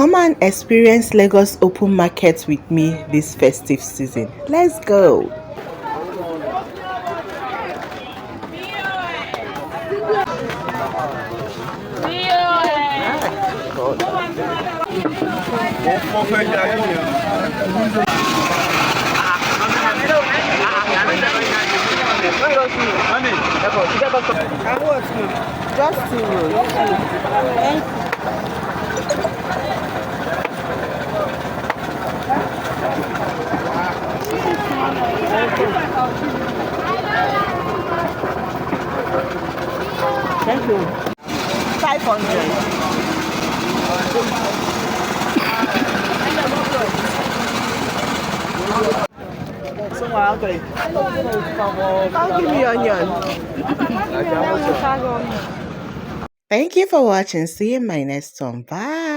Come and experience Lagos Open Market with me this festive season. Let's go! Just thank you. 500. I'll give me onion. Thank you for watching. See you in my next one. Bye.